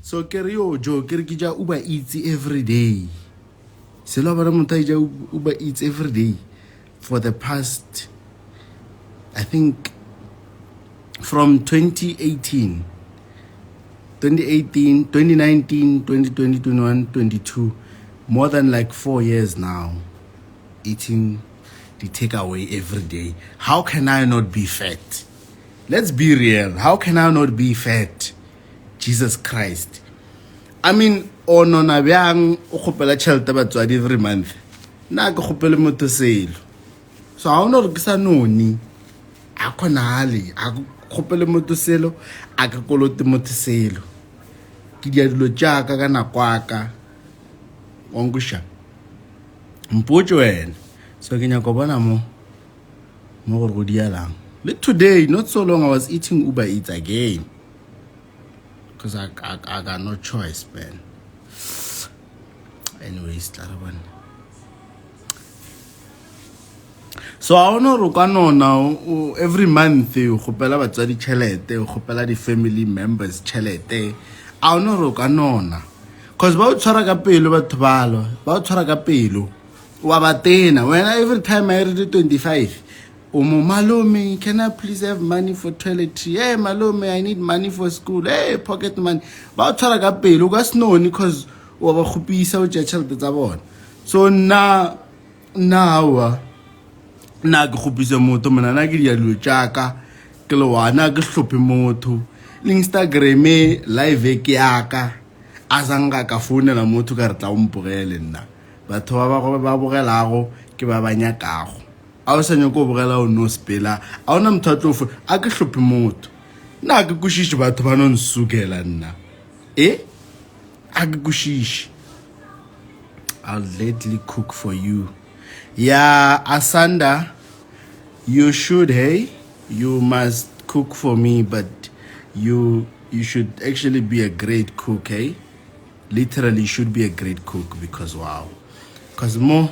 So kere yo jo kere ke ja Uber Eats every day. Se lo bana motho ja Uber Eats every day for the past, I think, from 2019, 2020, 2021, 22, more than like 4 years now, eating the takeaway every day. How can I not be fat? Let's be real. How can I not be fat? Jesus Christ. I mean, ono na byang o khopela tšhelete batswadi every month. Na ke khopele motho selo. So ha ona re ke sa noni. A khonale, a khopele motho selo, a ka kolote motho selo. Ke dia dilo tjaka ka nakwaka. Ongusha. Mpotso wena. So ke nyaka bona mo go go dialang. Like today, not so long, I was eating Uber Eats again. Because I got no choice, man. Anyways, so I don't know now. Every month, you khopela batswadi tšhelete, you khopela di family members tšhelete. I don't know. Because ba o tshwara ka pelo batho balo, ba o tshwara ka pelo. Wa batena. When every time I read 25, Malome, can I please have money for toiletry? Hey, Malome, I need money for school. Hey, pocket money. Ba o tshwara ka pelo ka snow because wa ba khupisa o tša tšhelete tsa bona. So na ke khupisa motho mona na ke dia dilo tšaka ke le wana ke hlophe motho Instagram live ke yaka azanga ka founela motho ka re tla umpogele nna batho ba bogelago ke ba banyakago a o senya go bogela o no spela a ona motho a tlofo a ke hlophe motho na ke kushishi batho ba no nsukela nna a ke kushishi. I'll lately cook for you. Yeah, Asanda, you should, hey? You must cook for me, but you should actually be a great cook, hey? Literally, you should be a great cook because, wow. Because more,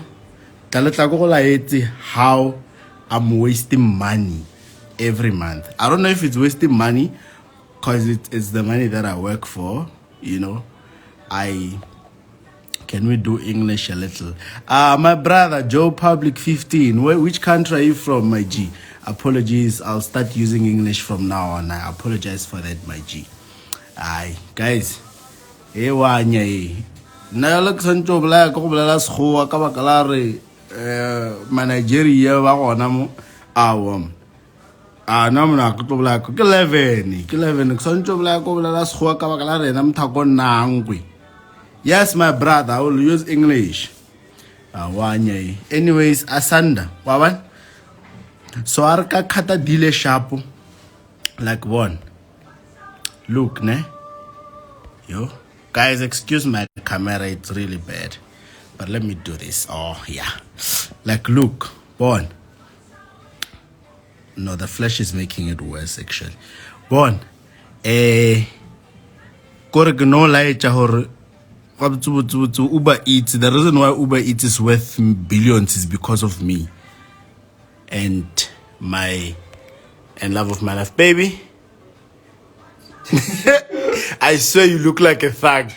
how I'm wasting money every month. I don't know if it's wasting money because it's the money that I work for, you know. Can we do English a little? My brother, Joe Public 15. Which country are you from, my G? Apologies. I'll start using English from now on. I apologize for that, my G. Aye, guys. Hey, wanya. Na look sancho black ko bla school ka bakalare Nigeria ba gona mo awam. Na mna ko black ke 11 sancho black ko bla school ka bakalare na mthako nangwe. Yes, my brother, I will use English. Anyways, Asanda, wawan. So arka kata dile shapo like one. Look, ne? Yo. Guys, excuse my camera, it's really bad. But let me do this. Oh, yeah. Like, look, Bon. No, the flash is making it worse, actually. Bon. Korek no lai chahor. Uber Eats, the reason why Uber Eats is worth billions is because of me and love of my life, baby. I swear you look like a thug.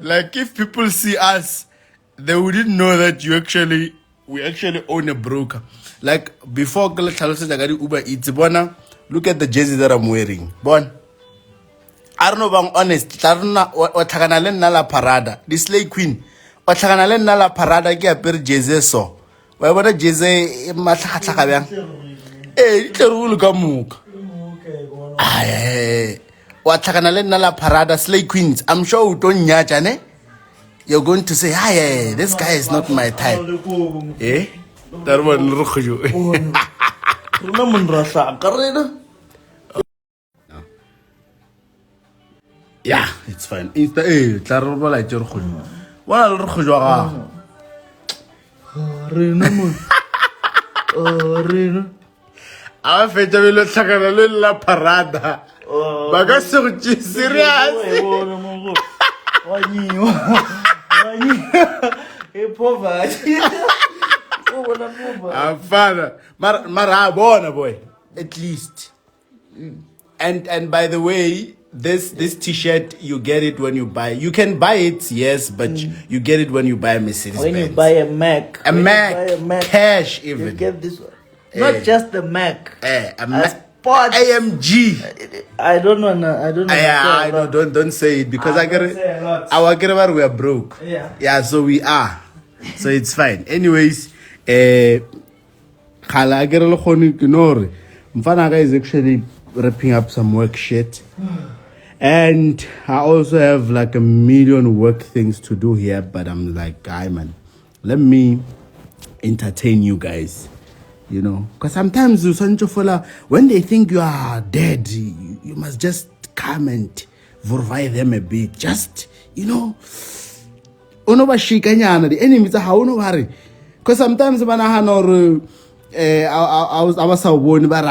Like if people see us, they wouldn't know that we actually own a broker. Like before Uber Eats, bona. Look at the jersey that I'm wearing. Bon. I don't know if I'm honest. I don't know what la parada. This Slay Queen. What la parada ki apere jersey so. Why what jersey matlaka bang? Itlerulu ka muka. Ay. What la parada Slay Queens. I'm sure you don't nyacha ne. You're going to say, "Hi, this guy is not my type." That one rukhju. Yeah, it's fine. Tlarolo la tjero kholo. Wala le khojwa ga. Rena mo. Rena. A feta belo tlhakana le la parada. Ba ka se go tsi serious. Wani. E poverty. Father, Marabona boy, at least. And by the way, this T-shirt, you get it when you buy. You can buy it, yes, but you get it when you buy a Mercedes When Benz. you buy a Mac, Cash even. you get this one. Not just the Mac. A Sports. AMG. I don't know. I know. Don't say it because I get it. Our we are broke. Yeah. So we are. So it's fine. Anyways, Khala get a Mfanaga is actually wrapping up some work shit. And I also have like a million work things to do here, but I'm like, guy, man, let me entertain you guys, you know, because sometimes when they think you are dead, you must just come and revive them a bit, just, you know, the enemies are how no, because sometimes when I was a one but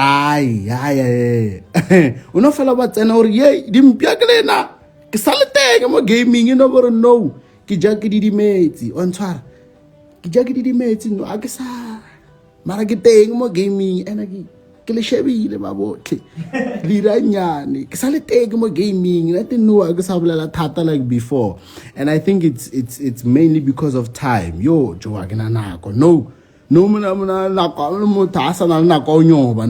uno fela ba tsena or ye dimpia ke lena ke saleteng mo gaming you know no ke ja ke didimetse on tshwara ke ja ke didimetse no a ke sa mara ke teng mo gaming ena ke le shebile ba botle diranyane ke saleteng mo gaming na teno a ke sa bolela thata like before, and I think it's mainly because of time. Yo jo a ke na nako no mona nako mo thasa na nako nyoba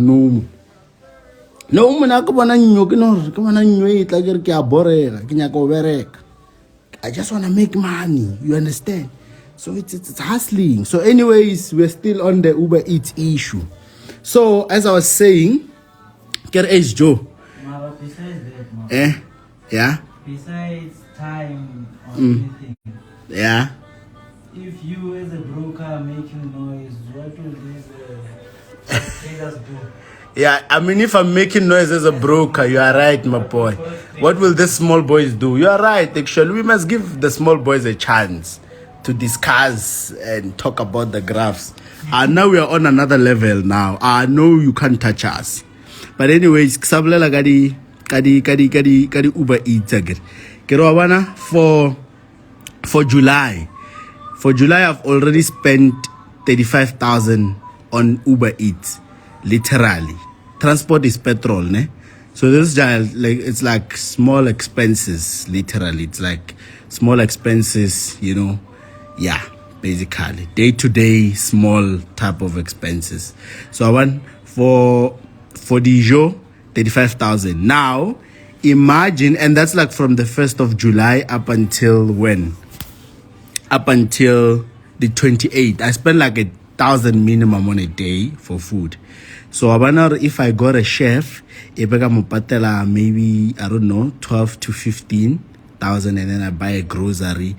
no mona ke bona nnyo ke no ke bona nnyo e tla ke re ke a borega ke nyaka o bereka. I just want to make money, you understand? So it's hustling. So anyways, we're still on the Uber Eats issue. So as I was saying, get age Joe. Besides that, yeah. Besides time or anything. Yeah. If you as a broker making noise, what will these traders do? Yeah, I mean, if I'm making noise as a broker, you are right, my boy. What will the small boys do? You are right, actually. We must give the small boys a chance to discuss and talk about the graphs. Now we are on another level now. I know you can't touch us. But anyways, Ksablela kadi Uber Eats again. For July. For July, I've already spent 35,000 on Uber Eats, literally. Transport is petrol, ne? So this is like it's like small expenses, literally. It's like small expenses, you know. Yeah, basically day-to-day small type of expenses. So I want for Dijon 35,000. Now imagine, and that's like from the 1st of July up until when? Up until the 28th. I spend like 1,000 minimum on a day for food. So I wonder if I got a chef, maybe I don't know, 12 to 15,000, and then I buy a grocery,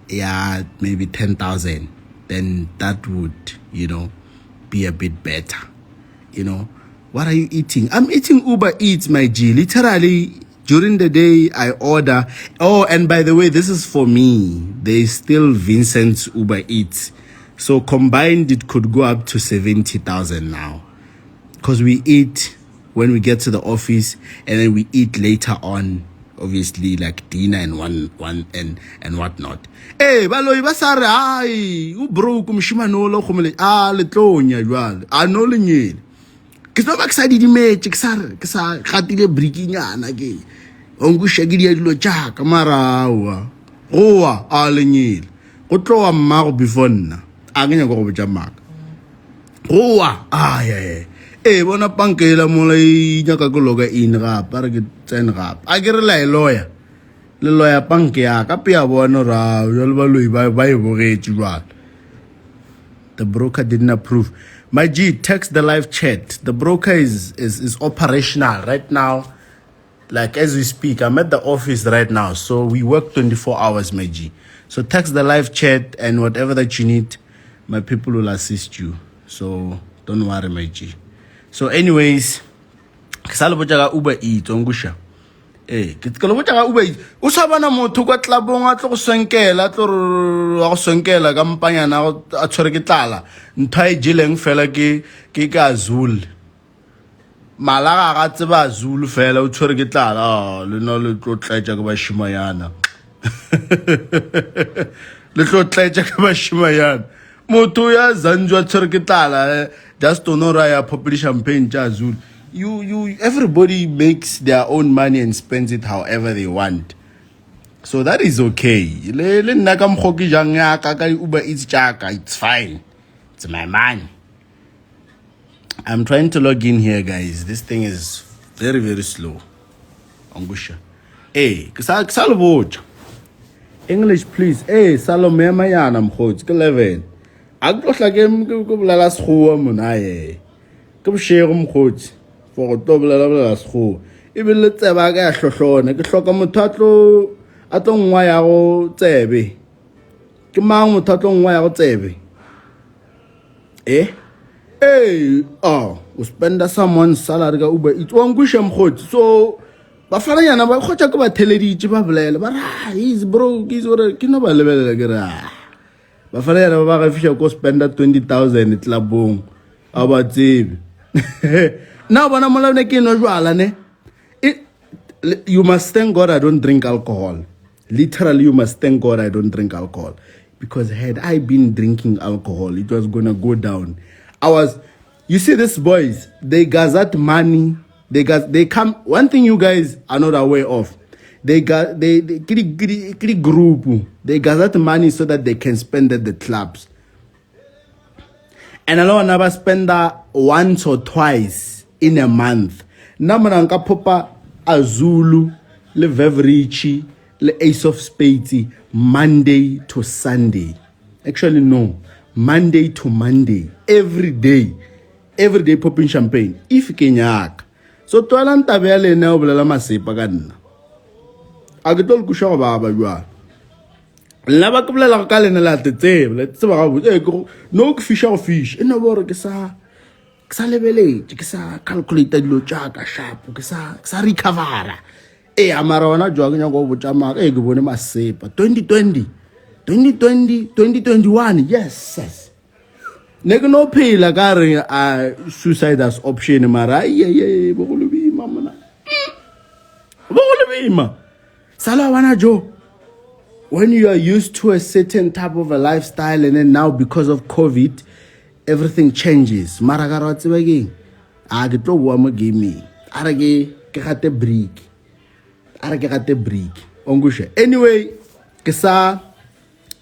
yeah, maybe 10,000. Then that would, you know, be a bit better. You know, what are you eating? I'm eating Uber Eats, my G. Literally, during the day, I order. Oh, and by the way, this is for me. There is still Vincent's Uber Eats. So combined, it could go up to 70,000 now. Because we eat when we get to the office, and then we eat later on, obviously, like dinner and one and whatnot. Hey, baloy basare ai u broke mshimano lo khomele letlonya jwale a no lenyele ke so ba excited image ke sa khatile breakinyana ke ongu shagidi dilo tjaka marawa goa a lenyele go tloa mmago before nna a kenya go botsa maka goa ya bona pankela molai nyaka go loga in ga para ke tsena ga a ke re la lawyer le lawyer panke ya ka pia bona ra yo le baloi ba e bogetse jwala. The broker didn't approve. My G, text the live chat. The broker is operational right now. Like as we speak, I'm at the office right now. So we work 24 hours, my G. So text the live chat and whatever that you need, my people will assist you. So don't worry, my G. So anyways, Uber Eats ongusha. Ke tlo botsa ga Uber Eats. O sa bana motho kwa tlabong a tlo go senkela go senkela ka mpanyana a tshwere ke tlala. Ntwa e jeleng fela ke ka Zulu. Malaga ga tseba Zulu fela o tshwere ke tlala. Le no le tlo tletsa ke bashimayana. Le tlo tletsa ke bashimayana. Motho ya zanjwa tshirkitala just to know raya populi champagne jazul. You everybody makes their own money and spends it however they want. So that is okay. Le nna ka mkhoki jang ya ka ka Uber Eats chaka, it's fine. It's my money. I'm trying to log in here, guys. This thing is very, very slow. Angusha. Hey, Salvo. English, please. Hey, Salome Mayana mkhotsi ke 11. Akutlohla ke kubulala sikhuwa mona ye. Kubshego mkhotsi. For go tobulala sikhuwa. Ibile tseba ka ya hlohlone ke hloka motho a tlo ngwa ya go tsebe. Ke mang motho a tlo ngwa ya go tsebe? Eh? Hey, uspenda someone's salary ka Uber Eats. Wangusha mkhotsi. So bafananyana ba khotsa ke ba theleditse ba bolela ba he's broke, he's what ke no ba lebelela ke ra bafananyana ba ga fisha ko spenda 20,000 tlabong aba tsebe now bona molane ke no jwala ne. You must thank God I don't drink alcohol. Literally, you must thank God I don't drink alcohol, because had I been drinking alcohol, it was gonna go down. You see these boys, they gazette money. They come. One thing you guys are not aware of, they group. They gather money so that they can spend at the clubs. And a lot never spend that once or twice in a month. Namananka popa Azulu, le Vevrici, le Ace of Spades, Monday to Sunday. Actually, no, Monday to Monday, every day popping champagne. If Kenyak. So toalanta bele ne o bolela masepa ka nna a ke tlo le kusha go baba jwa nna ba ke bolela ka lena la tsebe le tseba ga botse no ke fisha go fish ene bore ke sa lebeletse ke sa calculate dilo tja ka sharp ke sa recovera amara ona jwa ke nya go botsa maka ke bone masepa 2020 2021 yes Neke no phela ka re suicide as option mara bogolobima mona bogolobima sala wana jo. When you are used to a certain type of a lifestyle and then now because of COVID everything changes. Mara ka ra tseba ke ke tlo bua mo game are ke gate break ongusha anyway ke sa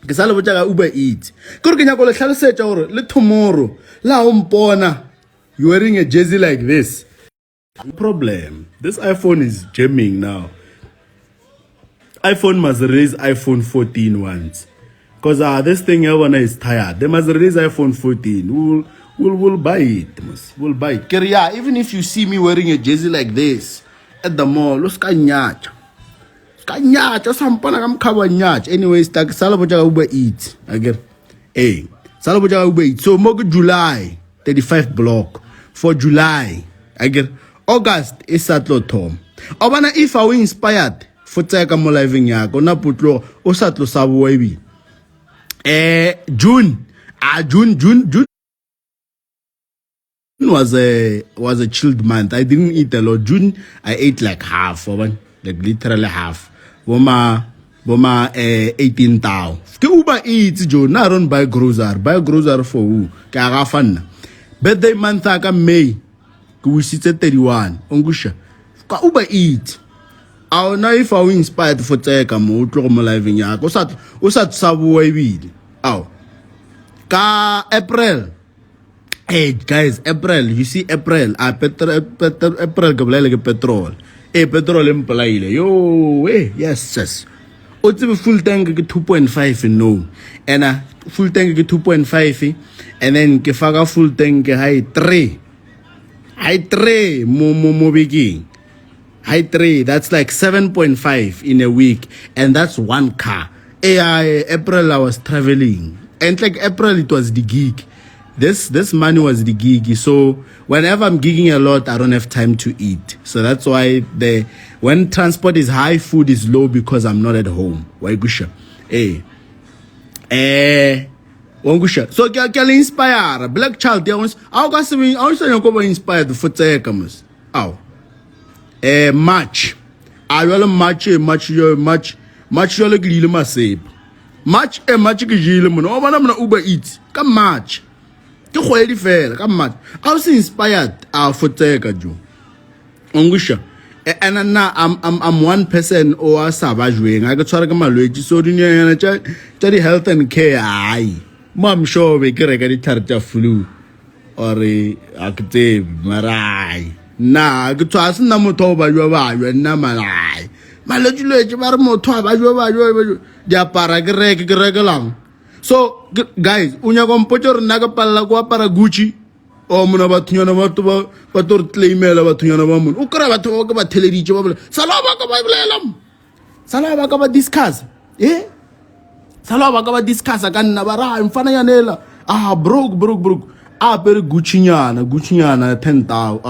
le botsa ka Uber Eats ke re ke nyako le tlhalosetsa gore le tomorrow la o mpona you wearing a jersey like this. Problem, this iPhone is jamming now. iPhone must release iPhone 14 once, because this thing everyone is tired. They must release iPhone 14. We'll buy it. We'll buy it. Yeah, even if you see me wearing a jersey like this at the mall, let's go nyach. Anyways, Salaboja Uber Eats. Again. Hey, Salaboja Uber Eats. So Mogo July 35 block for July. Again. August is Satlo Tom. Obana if I were inspired for Tseka mo living yako na putlo o Satlo Sabo Webi. June was a chilled month. I didn't eat a lot. June I ate like half, like literally half. Boma 18 tau. Ke Uber Eats jo na don't buy grocery for who? Ke aga fanna. Birthday month aka May. Ke wisitse 31. Ongusha. Ka Uber Eats. Aw na if I inspired for Tseka mo tlo mo living ya. O sa tsabo wa ibile. Aw. Ka April. Hey guys, April, you see April, April ke bolela ke petrol. Petrol empolaile. Yo, yes. O tsebe full tank ke 2.5 no. And full tank ke 2.5 and then ke faka full tank ke high 3. High 3 mo begin. High 3, that's like 7.5 in a week, and that's one car. April I was traveling. And like April it was the gig. This money was the gig. So whenever I'm gigging a lot, I don't have time to eat. So that's why when transport is high, food is low because I'm not at home. Why gusha? Wangusha. So can inspire black child. I was inspired for Tseka. March. I will match yolo gili masep. March ke jile mona o bona mona Uber Eats ka March ke kgwedi fela ka March I was inspired for Tseka jo ongusha and now I'm one person o sa ba jweng a ke tshwara ke malwetse so dinyana tsa di health and care ai mom sure be ke reka di tharta flu or akte marai na ke tswa sena motho ba jwa nna malai malwetse ba re motho ba jwa diapara ke rekelang so guys unya go mpotso re nna ka palla go apara Gucci o mona bathunyana ba to re claimela bathunyana ba mona o kra batho ba ke ba theleditse ba bole sala ba ka ba bolelam sala ba ka ba discuss sala ba ka ba discuss ka nna ba ra mfana yanela broke pere Gucci nyana 10,000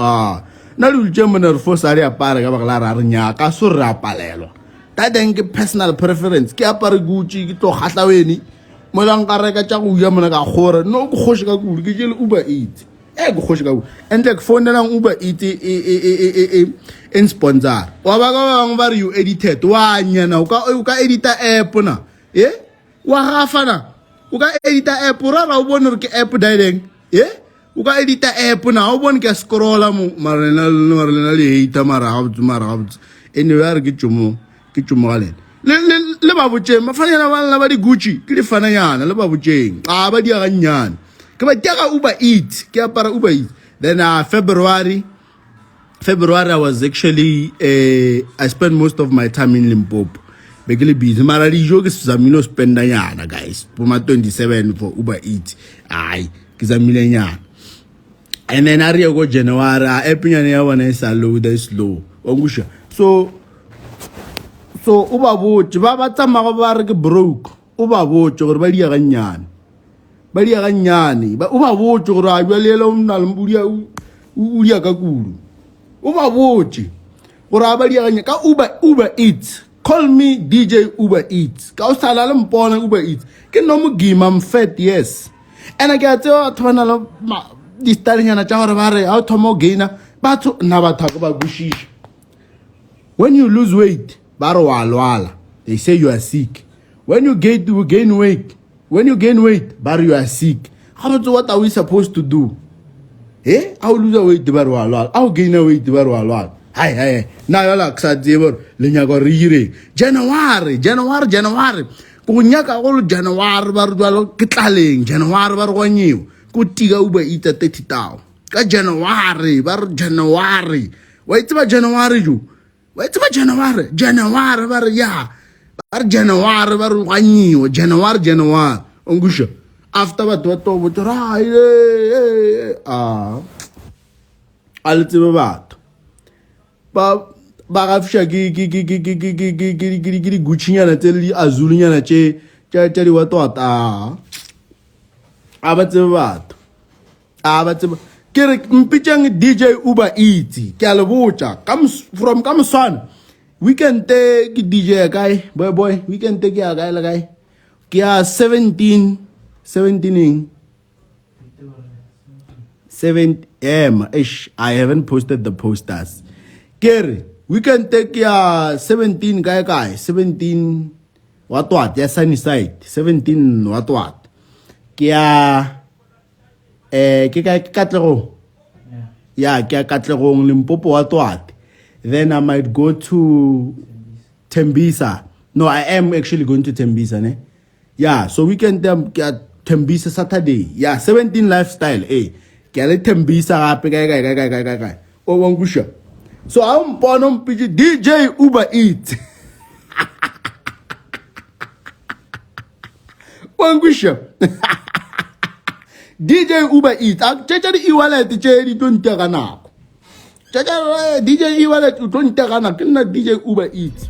na lu jemana re fo sare apara ka ba la ra nya ka so re apalelwa ta deng ke personal preference ke apara Gucci ke to khatlaweni mo lang ka reka tsa go ya mona ka gore no go khoshi ka kudu ke jele Uber Eats go khoshi ka kudu and like phone lang Uber Eats in sponsor wa ba ka bang ba re you edited wa nyana o ka edita app na wa gafa na o ka edita app ra o bona re ke app direct o ka edita app na o bona ke scrolla mo marena le hate mara anyway ke tjumo galen le ba botjeng ba fanela ba di Gucci ke di fana yana le ba botjeng ba di ga nyana ke ba tega Uber Eats ke apara Uber Eats then February I was actually I spent most of my time in Limpopo be ke le busy mara dijo ke zamino spenda yana guys for my 27 for Uber Eats ai ke zamile nyana and then I go January app nyane ya bona is slow ongusha so o ba botse ba tsamaya ba re ke broke o ba botse gore ba dia ganyane o ba botse gore a jwalela o nna le mbudia o dia ka kudu o ba botse gore a ba dia ganyane ka Uber Eats call me DJ Uber Eats ka o sala le mpona Uber Eats ke no mo gima I'm fat yes and I get to thona lo di starinyana tsa gore ba re a thomo gaina batho na batho ba bushisha when you lose weight they say you are sick. When you gain weight, you are sick. What are we supposed to do? I'll lose weight, I'll gain weight, Hi. Now you're like January. Kunyaka all January, Kitling, January, Barwanyu, Kutiga Uber eat at 30,000. January. Wait about January, you. Wait about January bar ya bar January bar wanyi January ongusha after what ra altsiba bat ba ga fsha ki guchinyana teli azulinyana che di watota abatsiba Kere mpitchang DJ Uber Eats ke a le botsa from Kamson we can take DJ guy boy we can take ya guy la guy ke a 17 ish I haven't posted the posters Kere we can take ya 17 guy 17 what ya sunny side 17 what ke a ke katlego ke katlegong Limpopo wa twat then I might go to Tembisa no I am actually going to Tembisa so we can get Tembisa Saturday 17 lifestyle ke le Tembisa gape kai o wangusha so I'm bono DJ Uber Eats wangusha DJ Uber Eats chacha di e-wallet che di tonta ka nako chacha DJ e-wallet o tonta ka nako ke nna DJ Uber Eats